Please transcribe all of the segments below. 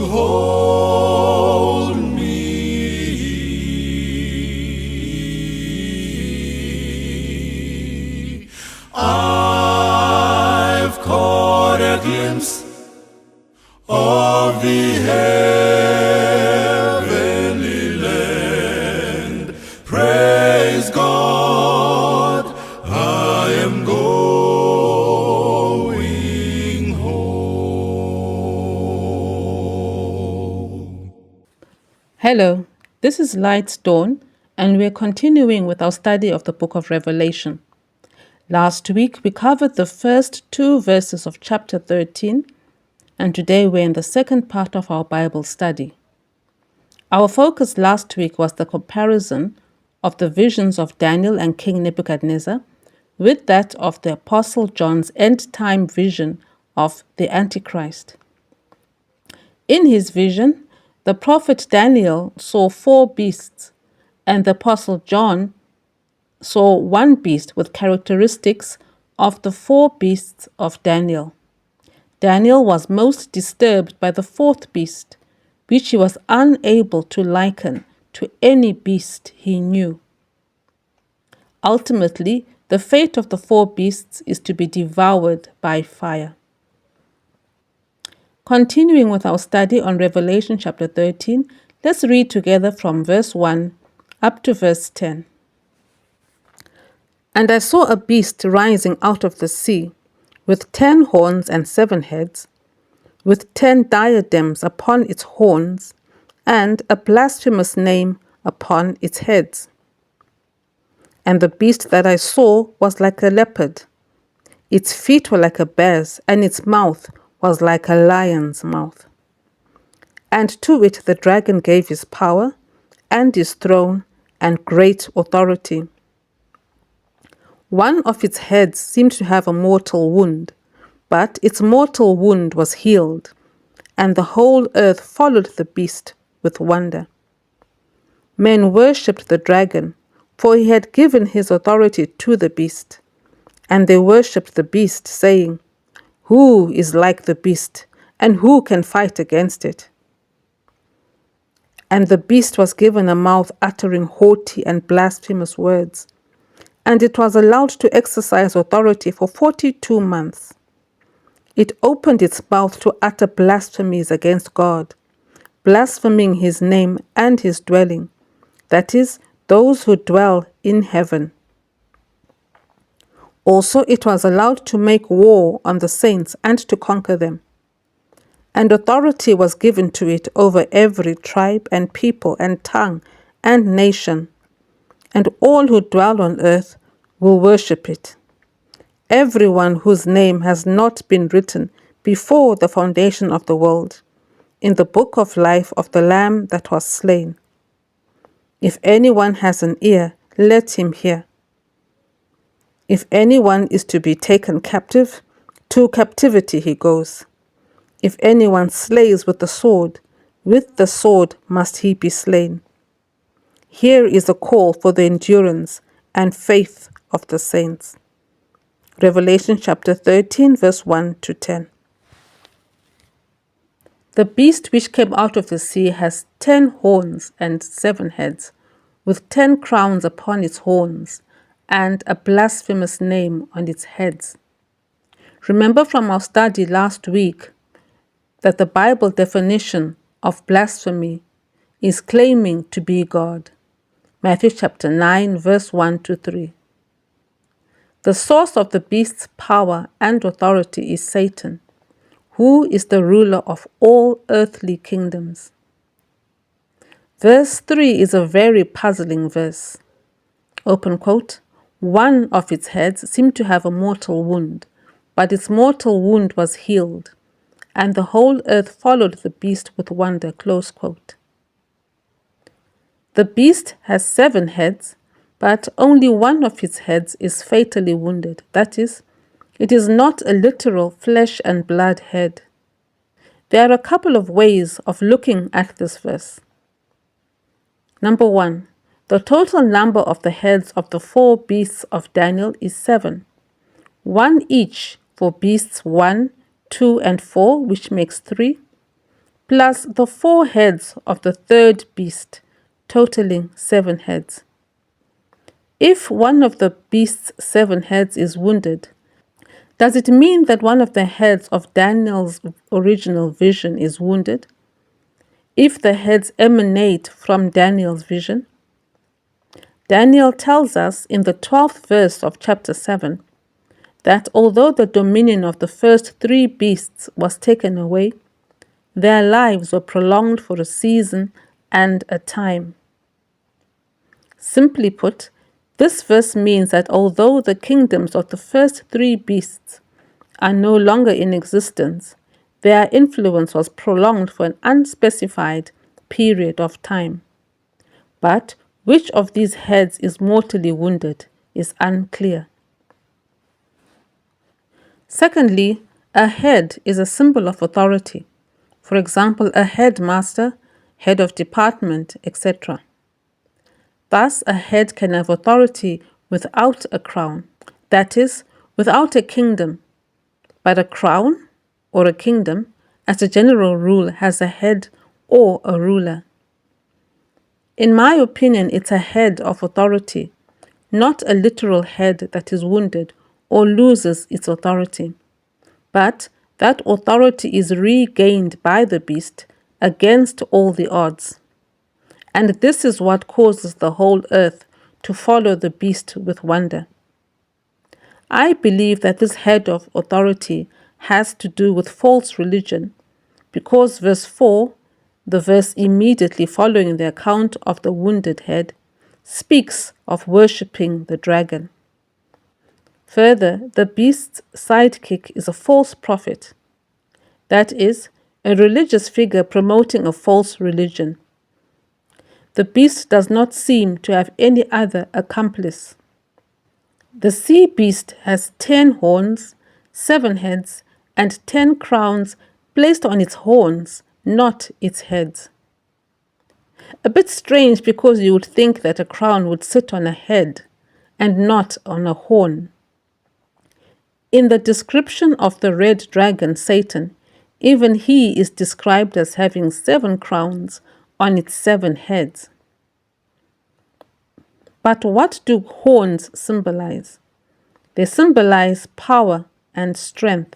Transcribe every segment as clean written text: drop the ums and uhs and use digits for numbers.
hold me. I've caught a glimpse of the heavenly land. Praise God, I am going home. Hello, this is Light's Dawn, and we're continuing with our study of the book of Revelation. Last week, we covered the first 2 verses of chapter 13, and today we're in the second part of our Bible study. Our focus last week was the comparison of the visions of Daniel and King Nebuchadnezzar with that of the Apostle John's end-time vision of the antichrist. In his vision, the prophet Daniel saw 4 beasts, and the Apostle John saw 1 beast with characteristics of the 4 beasts of Daniel. Daniel was most disturbed by the 4th beast, which he was unable to liken to any beast he knew. Ultimately, the fate of the 4 beasts is to be devoured by fire. Continuing with our study on Revelation chapter 13, let's read together from verse 1 up to verse 10. And I saw a beast rising out of the sea, with 10 horns and 7 heads, with 10 diadems upon its horns, and a blasphemous name upon its heads. And the beast that I saw was like a leopard. Its feet were like a bear's, and its mouth was like a lion's mouth. And to it the dragon gave his power, and his throne, and great authority. One of its heads seemed to have a mortal wound, but its mortal wound was healed, and the whole earth followed the beast with wonder. Men worshipped the dragon, for he had given his authority to the beast. And they worshipped the beast, saying, Who is like the beast, and who can fight against it? And the beast was given a mouth uttering haughty and blasphemous words, and it was allowed to exercise authority for 42 months. It opened its mouth to utter blasphemies against God, blaspheming his name and his dwelling, that is, those who dwell in heaven. Also, it was allowed to make war on the saints and to conquer them. And authority was given to it over every tribe and people and tongue and nation. And all who dwell on earth will worship it. Everyone whose name has not been written before the foundation of the world in the book of life of the Lamb that was slain. If anyone has an ear, let him hear. If anyone is to be taken captive, to captivity he goes. If anyone slays with the sword must he be slain. Here is a call for the endurance and faith of the saints. Revelation chapter 13, verse 1 to 10. The beast which came out of the sea has 10 horns and 7 heads, with 10 crowns upon its horns, and a blasphemous name on its heads. Remember from our study last week that the Bible definition of blasphemy is claiming to be God. Matthew chapter 9, verse 1 to 3. The source of the beast's power and authority is Satan, who is the ruler of all earthly kingdoms. Verse 3 is a very puzzling verse. Open quote, one of its heads seemed to have a mortal wound, but its mortal wound was healed, and the whole earth followed the beast with wonder, close quote. The beast has 7 heads, but only one of its heads is fatally wounded. That is, it is not a literal flesh and blood head. There are a couple of ways of looking at this verse. Number 1, the total number of the heads of the 4 beasts of Daniel is 7, 1 each for beasts 1, 2, and 4, which makes 3, plus the 4 heads of the third beast, totaling 7 heads. If one of the beast's 7 heads is wounded, does it mean that one of the heads of Daniel's original vision is wounded? If the heads emanate from Daniel's vision? Daniel tells us in the 12th verse of chapter 7 that although the dominion of the first 3 beasts was taken away, their lives were prolonged for a season and a time. Simply put, this verse means that although the kingdoms of the first 3 beasts are no longer in existence, their influence was prolonged for an unspecified period of time. But which of these heads is mortally wounded is unclear. Secondly, a head is a symbol of authority. For example, a headmaster, head of department, etc. Thus, a head can have authority without a crown, that is, without a kingdom. But a crown or a kingdom, as a general rule, has a head or a ruler. In my opinion, it's a head of authority, not a literal head that is wounded or loses its authority. But that authority is regained by the beast against all the odds. And this is what causes the whole earth to follow the beast with wonder. I believe that this head of authority has to do with false religion, because verse 4, the verse immediately following the account of the wounded head, speaks of worshipping the dragon. Further, the beast's sidekick is a false prophet, that is, a religious figure promoting a false religion. The beast does not seem to have any other accomplice. The sea beast has 10 horns, 7 heads, and 10 crowns placed on its horns, not its heads. A bit strange, because you would think that a crown would sit on a head and not on a horn. In the description of the red dragon, Satan, even he is described as having 7 crowns on its 7 heads. But what do horns symbolize? They symbolize power and strength.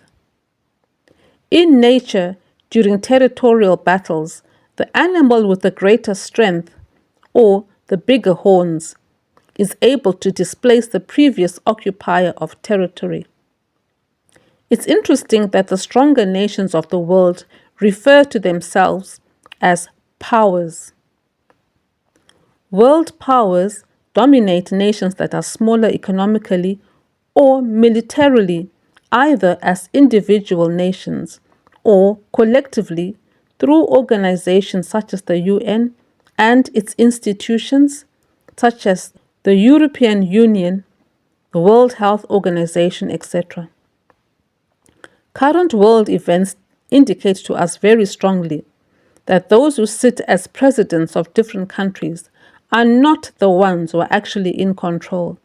In nature, during territorial battles, the animal with the greater strength, or the bigger horns, is able to displace the previous occupier of territory. It's interesting that the stronger nations of the world refer to themselves as powers. World powers dominate nations that are smaller economically or militarily, either as individual nations or collectively through organizations such as the UN and its institutions such as the European Union, the World Health Organization, etc. Current world events indicate to us very strongly that those who sit as presidents of different countries are not the ones who are actually in control.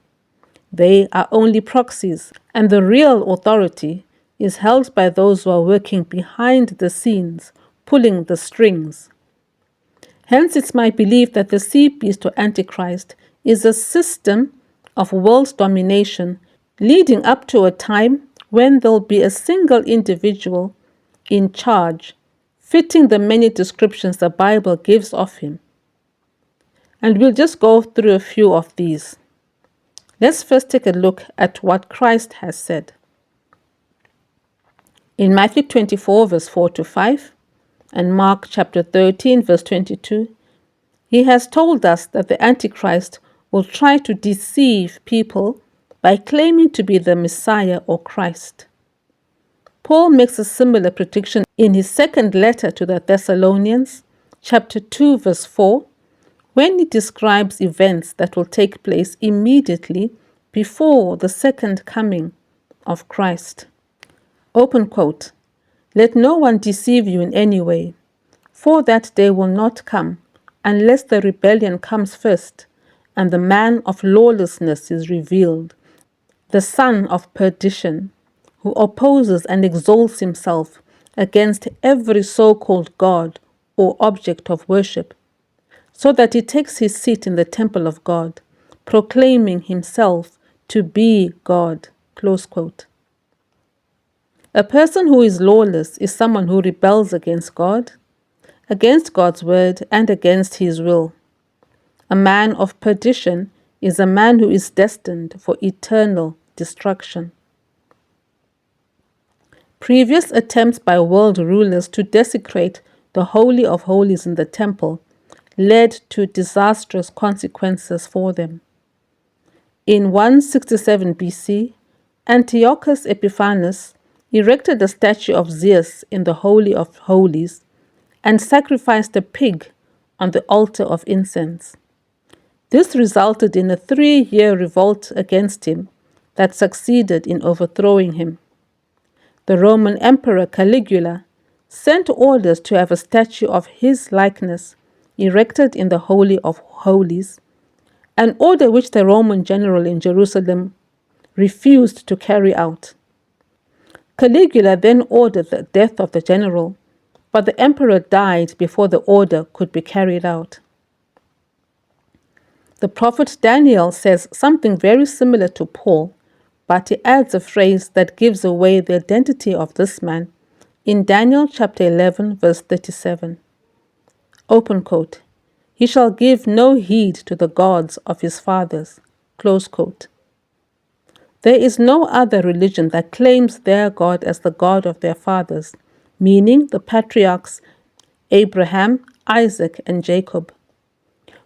They are only proxies, and the real authority is held by those who are working behind the scenes, pulling the strings. Hence, it's my belief that the sea beast or antichrist is a system of world domination leading up to a time when there'll be a single individual in charge, fitting the many descriptions the Bible gives of him. And we'll just go through a few of these. Let's first take a look at what Christ has said. In Matthew 24, verse 4 to 5, and Mark chapter 13, verse 22, he has told us that the Antichrist will try to deceive people by claiming to be the Messiah or Christ. Paul makes a similar prediction in his second letter to the Thessalonians, chapter 2, verse 4, when he describes events that will take place immediately before the second coming of Christ. Open quote, "Let no one deceive you in any way, for that day will not come unless the rebellion comes first, and the man of lawlessness is revealed, the son of perdition, who opposes and exalts himself against every so-called God or object of worship, so that he takes his seat in the temple of God, proclaiming himself to be God." Close quote. A person who is lawless is someone who rebels against God, against God's word, and against his will. A man of perdition is a man who is destined for eternal destruction. Previous attempts by world rulers to desecrate the Holy of Holies in the temple led to disastrous consequences for them. In 167 BC, Antiochus Epiphanes erected a statue of Zeus in the Holy of Holies and sacrificed a pig on the altar of incense. This resulted in a 3-year revolt against him that succeeded in overthrowing him. The Roman Emperor Caligula sent orders to have a statue of his likeness erected in the Holy of Holies, an order which the Roman general in Jerusalem refused to carry out. Caligula then ordered the death of the general, but the emperor died before the order could be carried out. The prophet Daniel says something very similar to Paul, but he adds a phrase that gives away the identity of this man in Daniel chapter 11, verse 37. Open quote, "He shall give no heed to the gods of his fathers." Close quote. There is no other religion that claims their God as the God of their fathers, meaning the patriarchs Abraham, Isaac, and Jacob.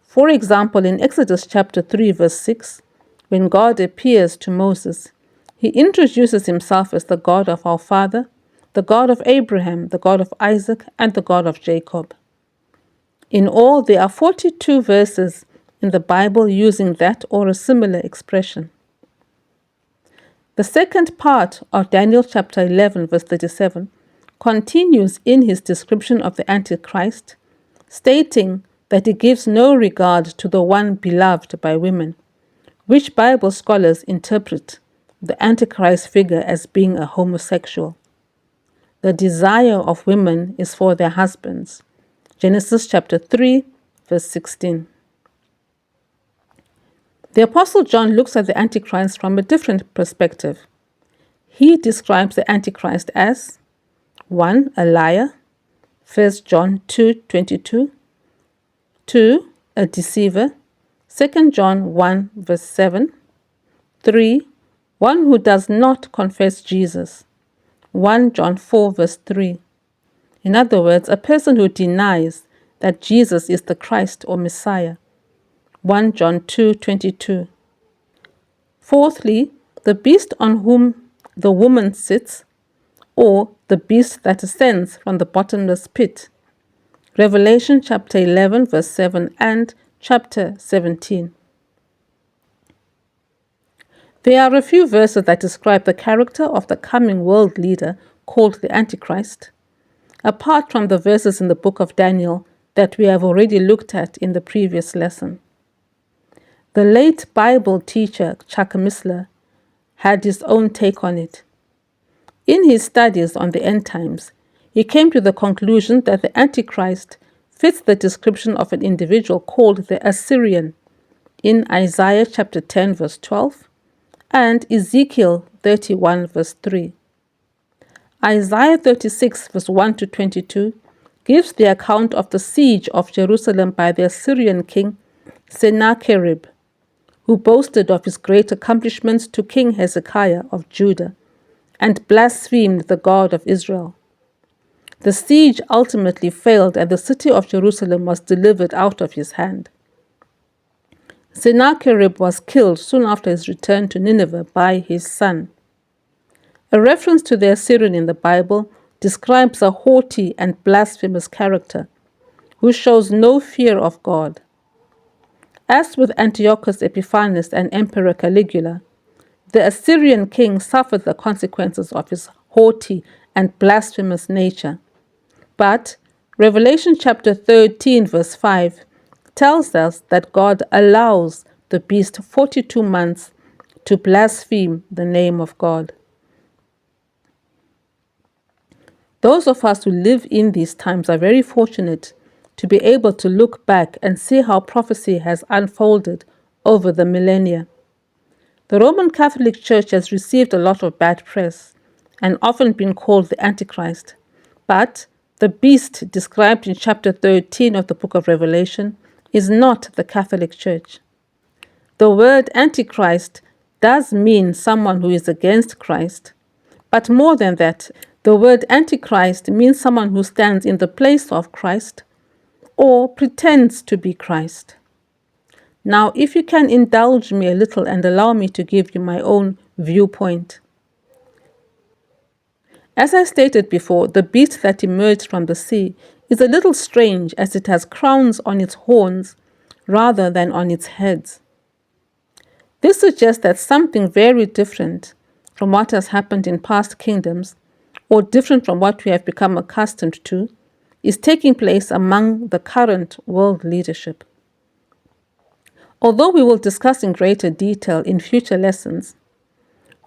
For example, in Exodus chapter 3, verse 6, when God appears to Moses, he introduces himself as the God of our father, the God of Abraham, the God of Isaac, and the God of Jacob. In all, there are 42 verses in the Bible using that or a similar expression. The second part of Daniel chapter 11, verse 37, continues in his description of the Antichrist, stating that he gives no regard to the one beloved by women, which Bible scholars interpret the Antichrist figure as being a homosexual. The desire of women is for their husbands. Genesis chapter 3, verse 16. The Apostle John looks at the Antichrist from a different perspective. He describes the Antichrist as 1. A liar, 1 John 2:22, 2. A deceiver, 2 John 1 verse 7, 3. One who does not confess Jesus, 1 John 4 verse 3. In other words, a person who denies that Jesus is the Christ or Messiah, 1 John 2:22. Fourthly, the beast on whom the woman sits, or the beast that ascends from the bottomless pit, Revelation chapter 11 verse 7 and chapter 17. There are a few verses that describe the character of the coming world leader called the Antichrist, apart from the verses in the book of Daniel that we have already looked at in the previous lesson. The late Bible teacher Chuck Missler had his own take on it. In his studies on the end times, he came to the conclusion that the Antichrist fits the description of an individual called the Assyrian in Isaiah chapter 10 verse 12 and Ezekiel 31 verse 3. Isaiah 36 verse 1 to 22 gives the account of the siege of Jerusalem by the Assyrian king Sennacherib, who boasted of his great accomplishments to King Hezekiah of Judah and blasphemed the God of Israel. The siege ultimately failed and the city of Jerusalem was delivered out of his hand. Sennacherib was killed soon after his return to Nineveh by his son. A reference to the Assyrian in the Bible describes a haughty and blasphemous character who shows no fear of God. As with Antiochus Epiphanes and Emperor Caligula, the Assyrian king suffered the consequences of his haughty and blasphemous nature. But Revelation chapter 13 verse 5 tells us that God allows the beast 42 months to blaspheme the name of God. Those of us who live in these times are very fortunate to be able to look back and see how prophecy has unfolded over the millennia. The Roman Catholic Church has received a lot of bad press and often been called the antichrist, but the beast described in chapter 13 of the book of Revelation is not the Catholic Church. The word antichrist does mean someone who is against Christ, but more than that, the word antichrist means someone who stands in the place of Christ or pretends to be Christ. Now, if you can indulge me a little and allow me to give you my own viewpoint. As I stated before, the beast that emerged from the sea is a little strange as it has crowns on its horns rather than on its heads. This suggests that something very different from what has happened in past kingdoms, or different from what we have become accustomed to, is taking place among the current world leadership. Although we will discuss in greater detail in future lessons,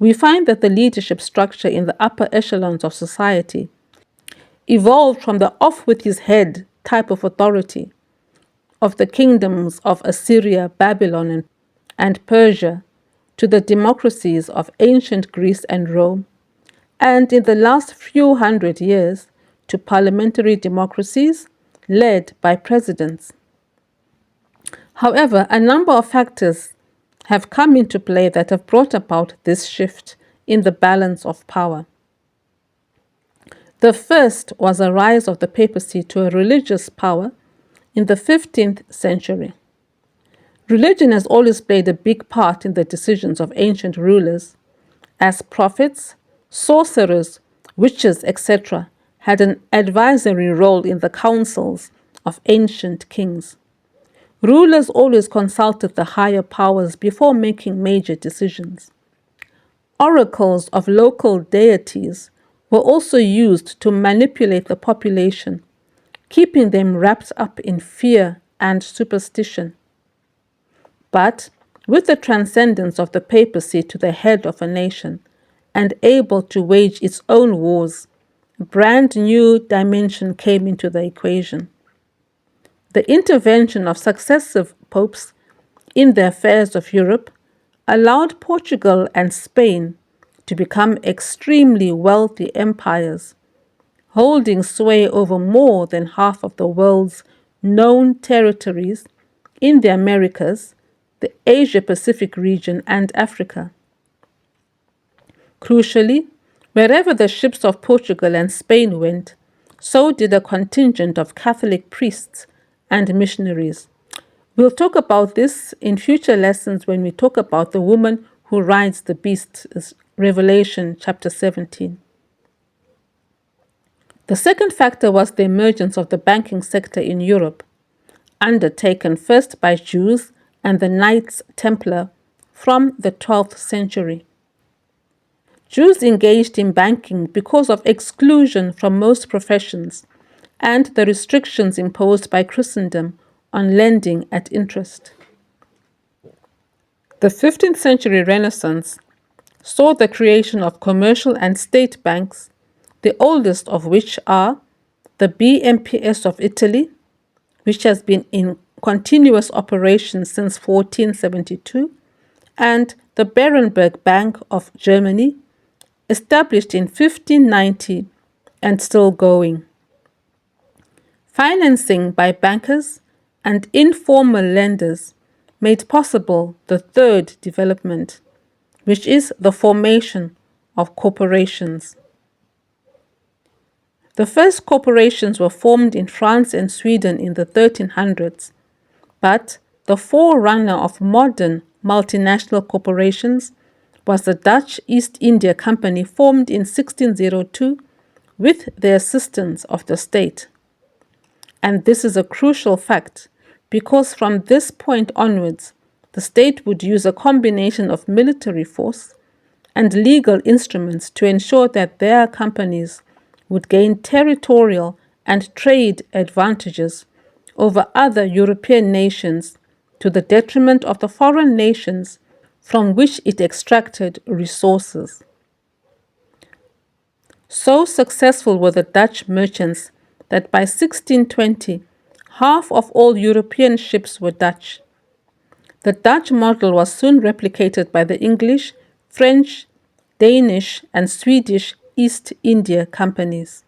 we find that the leadership structure in the upper echelons of society evolved from the off with his head type of authority of the kingdoms of Assyria, Babylon, and Persia to the democracies of ancient Greece and Rome, and in the last few hundred years to parliamentary democracies led by presidents. However, a number of factors have come into play that have brought about this shift in the balance of power. The first was a rise of the papacy to a religious power in the 15th century. Religion has always played a big part in the decisions of ancient rulers, as prophets, sorcerers, witches, etc., had an advisory role in the councils of ancient kings. Rulers always consulted the higher powers before making major decisions. Oracles of local deities were also used to manipulate the population, keeping them wrapped up in fear and superstition. But with the transcendence of the papacy to the head of a nation and able to wage its own wars, a brand new dimension came into the equation. The intervention of successive popes in the affairs of Europe allowed Portugal and Spain to become extremely wealthy empires, holding sway over more than half of the world's known territories in the Americas, the Asia-Pacific region, and Africa. Crucially, wherever the ships of Portugal and Spain went, so did a contingent of Catholic priests and missionaries. We'll talk about this in future lessons when we talk about the woman who rides the beast, Revelation chapter 17. The second factor was the emergence of the banking sector in Europe, undertaken first by Jews and the Knights Templar from the 12th century. Jews engaged in banking because of exclusion from most professions and the restrictions imposed by Christendom on lending at interest. The 15th century Renaissance saw the creation of commercial and state banks, the oldest of which are the BMPS of Italy, which has been in continuous operation since 1472, and the Berenberg Bank of Germany, established in 1590 and still going. Financing by bankers and informal lenders made possible the third development, which is the formation of corporations. The first corporations were formed in France and Sweden in the 1300s, but the forerunner of modern multinational corporations was the Dutch East India Company, formed in 1602 with the assistance of the state. And this is a crucial fact because from this point onwards, the state would use a combination of military force and legal instruments to ensure that their companies would gain territorial and trade advantages over other European nations to the detriment of the foreign nations from which it extracted resources. So successful were the Dutch merchants that by 1620, Half of all European ships were Dutch. The Dutch model was soon replicated by the English, French, Danish, and Swedish East India companies.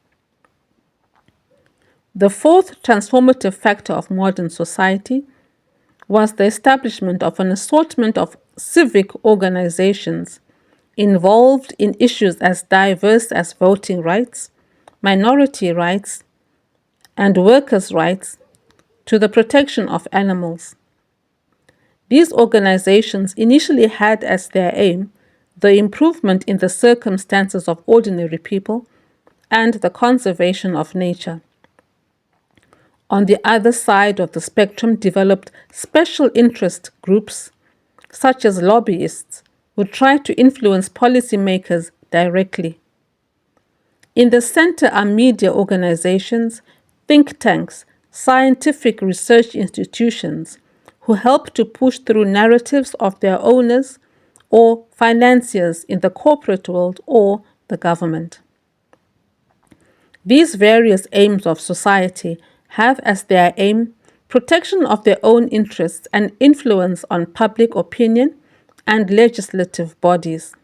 The fourth transformative factor of modern society was the establishment of an assortment of civic organizations involved in issues as diverse as voting rights, minority rights, and workers' rights to the protection of animals. These organizations initially had as their aim the improvement in the circumstances of ordinary people and the conservation of nature. On the other side of the spectrum developed special interest groups, such as lobbyists, who tried to influence policymakers directly. In the center are media organizations, think tanks, scientific research institutions, who help to push through narratives of their owners or financiers in the corporate world or the government. These various aims of society have as their aim protection of their own interests and influence on public opinion and legislative bodies.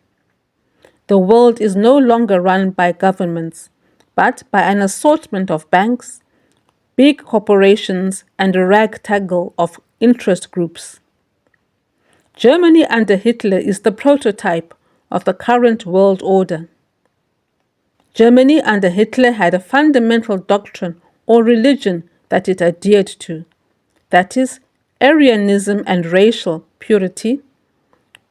The world is no longer run by governments, but by an assortment of banks, big corporations, and a ragtag of interest groups. Germany under Hitler is the prototype of the current world order. Germany under Hitler had a fundamental doctrine or religion that it adhered to, that is, Aryanism and racial purity,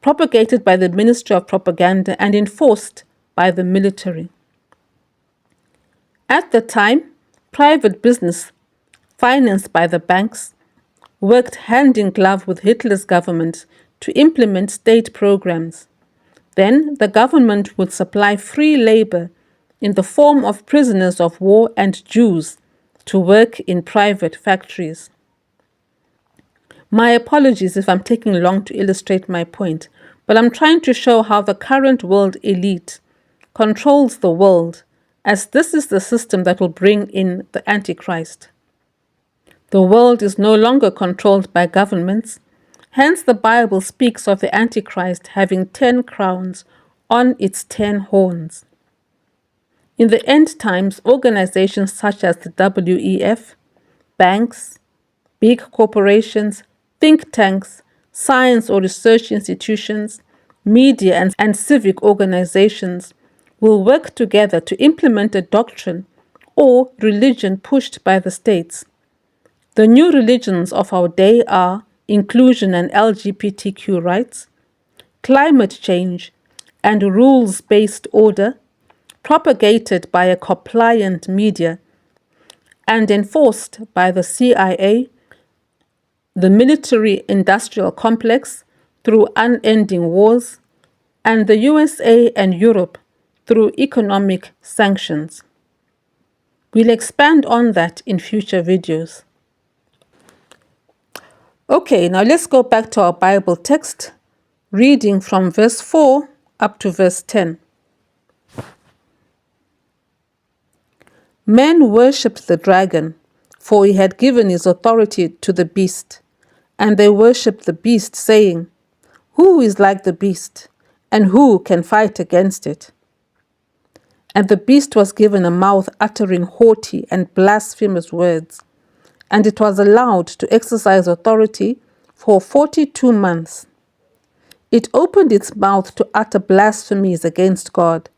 propagated by the Ministry of Propaganda and enforced by the military. At the time, private business, financed by the banks, worked hand in glove with Hitler's government to implement state programs. Then the government would supply free labor in the form of prisoners of war and Jews to work in private factories. My apologies if I'm taking long to illustrate my point, but I'm trying to show how the current world elite controls the world, as this is the system that will bring in the antichrist. The world is no longer controlled by governments, hence the Bible speaks of the antichrist having 10 crowns on its 10 horns. In the end times, organizations such as the WEF, banks, big corporations, think tanks, science or research institutions, media and civic organizations will work together to implement a doctrine or religion pushed by the states. The new religions of our day are inclusion and LGBTQ rights, climate change, and rules-based order, propagated by a compliant media and enforced by the CIA, the military-industrial complex through unending wars, and the USA and Europe through economic sanctions. We'll expand on that in future videos. Okay, now let's go back to our Bible text, reading from verse 4 up to verse 10. Men worshipped the dragon, for he had given his authority to the beast. And they worshipped the beast, saying, "Who is like the beast, and who can fight against it?" And the beast was given a mouth uttering haughty and blasphemous words, and it was allowed to exercise authority for 42 months. It opened its mouth to utter blasphemies against God,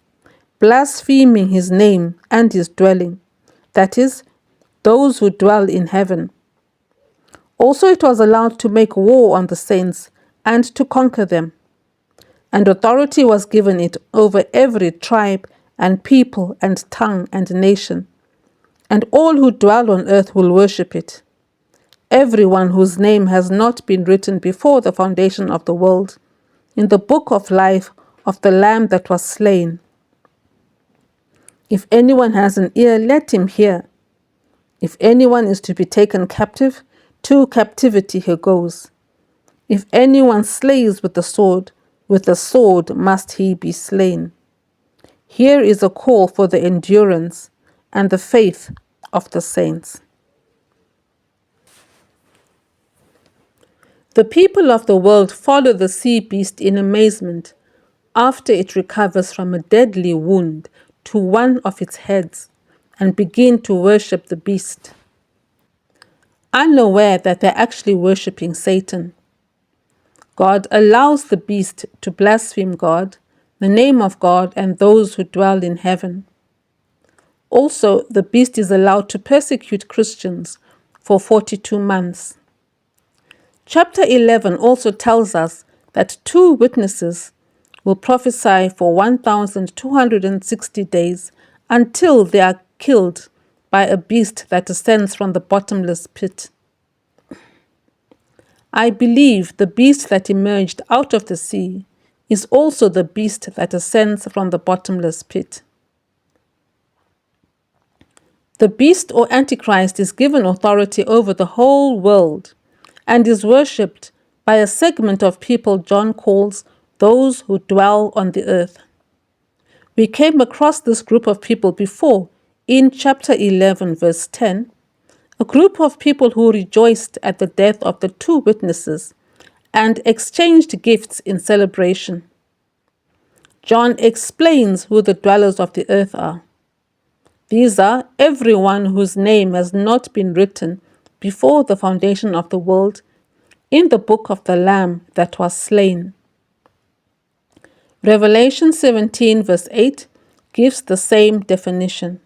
blaspheming his name and his dwelling, that is, those who dwell in heaven. Also it was allowed to make war on the saints and to conquer them. And authority was given it over every tribe and people and tongue and nation. And all who dwell on earth will worship it. Everyone whose name has not been written before the foundation of the world in the book of life of the Lamb that was slain. If anyone has an ear, let him hear. If anyone is to be taken captive, to captivity he goes. If anyone slays with the sword must he be slain. Here is a call for the endurance and the faith of the saints. The people of the world follow the sea beast in amazement after it recovers from a deadly wound to one of its heads and begin to worship the beast, unaware that they're actually worshipping Satan. God allows the beast to blaspheme God, the name of God, and those who dwell in heaven. Also, the beast is allowed to persecute Christians for 42 months. Chapter 11 also tells us that 2 witnesses will prophesy for 1,260 days until they are killed by a beast that ascends from the bottomless pit. I believe the beast that emerged out of the sea is also the beast that ascends from the bottomless pit. The beast or antichrist is given authority over the whole world and is worshipped by a segment of people John calls those who dwell on the earth. We came across this group of people before in chapter 11, verse 10, a group of people who rejoiced at the death of the 2 witnesses and exchanged gifts in celebration. John explains who the dwellers of the earth are. These are everyone whose name has not been written before the foundation of the world in the book of the Lamb that was slain. Revelation 17 verse 8 gives the same definition.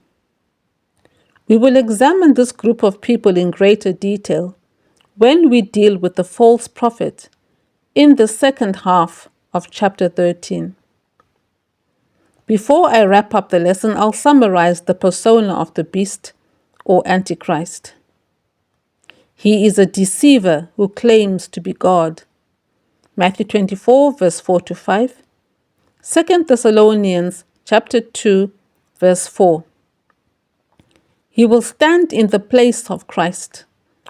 We will examine this group of people in greater detail when we deal with the false prophet in the second half of chapter 13. Before I wrap up the lesson, I'll summarize the persona of the beast or antichrist. He is a deceiver who claims to be God. Matthew 24 verse 4 to 5. 2 Thessalonians chapter 2 verse 4. He will stand in the place of Christ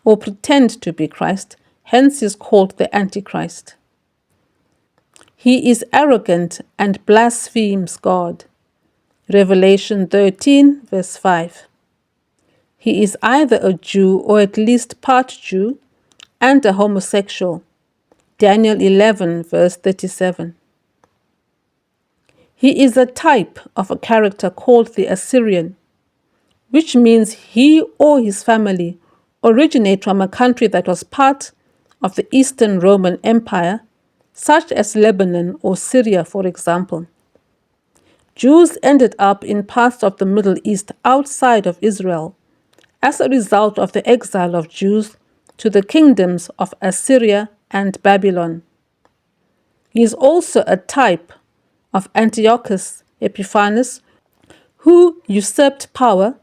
or pretend to be Christ, hence is called the Antichrist. He is arrogant and blasphemes God. Revelation 13 verse 5. He is either a Jew or at least part Jew and a homosexual. Daniel 11 verse 37. He is a type of a character called the Assyrian, which means he or his family originate from a country that was part of the Eastern Roman Empire, such as Lebanon or Syria, for example. Jews ended up in parts of the Middle East outside of Israel as a result of the exile of Jews to the kingdoms of Assyria and Babylon. He is also a type of Antiochus Epiphanes, who usurped power,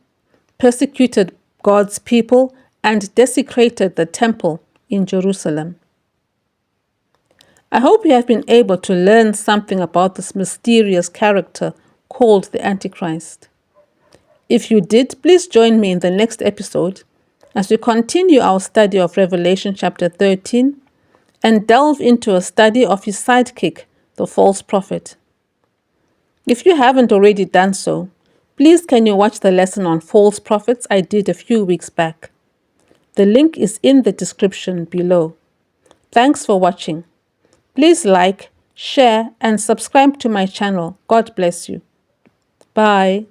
persecuted God's people, and desecrated the temple in Jerusalem. I hope you have been able to learn something about this mysterious character called the Antichrist. If you did, please join me in the next episode as we continue our study of Revelation chapter 13 and delve into a study of his sidekick, the false prophet. If you haven't already done so, please can you watch the lesson on false prophets I did a few weeks back. The link is in the description below. Thanks for watching. Please like, share, and subscribe to my channel. God bless you. Bye.